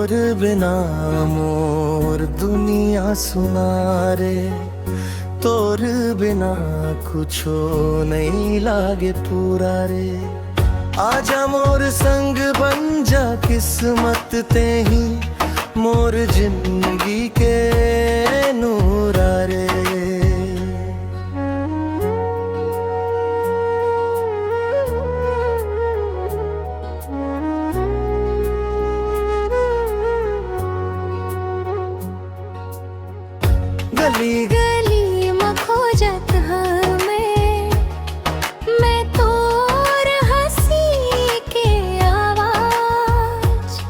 तोर बिना मोर दुनिया सुना रे, तोर बिना कुछो नहीं लागे पूरा रे। आजा मोर संग बन जा किस्मत ते ही मोर जिंदगी के नूरा रे। गली गली में खोजत हमें मैं तोर हंसी के आवाज।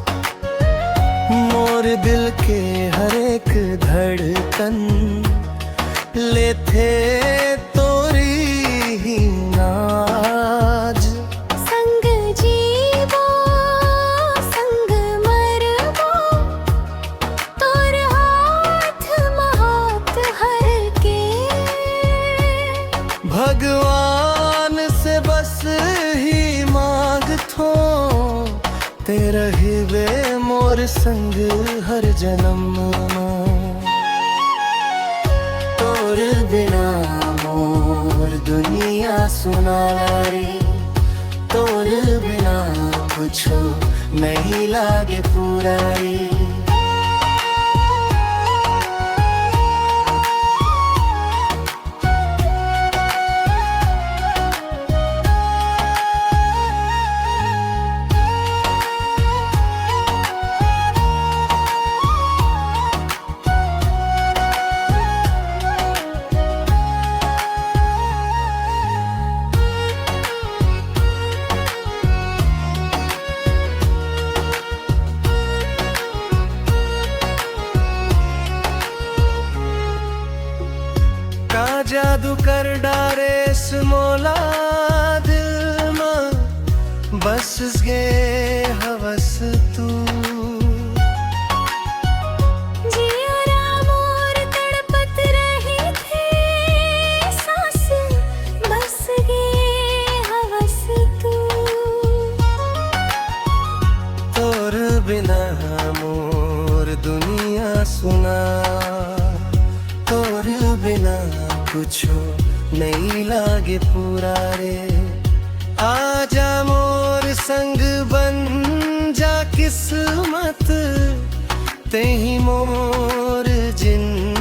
मोर दिल के हर एक धड़कन लेथे तोरी ही नाज। संग जीवो संग मरबो तोर हाथ हाथ हर के। भगवान से बस ही मांगथो तेरा ही वे मोर संग हर जन्म में। तोर बिना मोर दुनिया सुना रे, तोर बिना कुछो नहीं लागे पूरा रे। का जादू कर डारे इस मोला दिल में बस गे हवस तू। जियरा मोर तड़पत रही थे सांस बस गे हवस तू। तोर बिना मोर दुनिया सुना, तोर बिना कुछो नहीं लागे पूरा रे। आजा मोर संग बन जा किस्मत ते ही मोर जिंदगी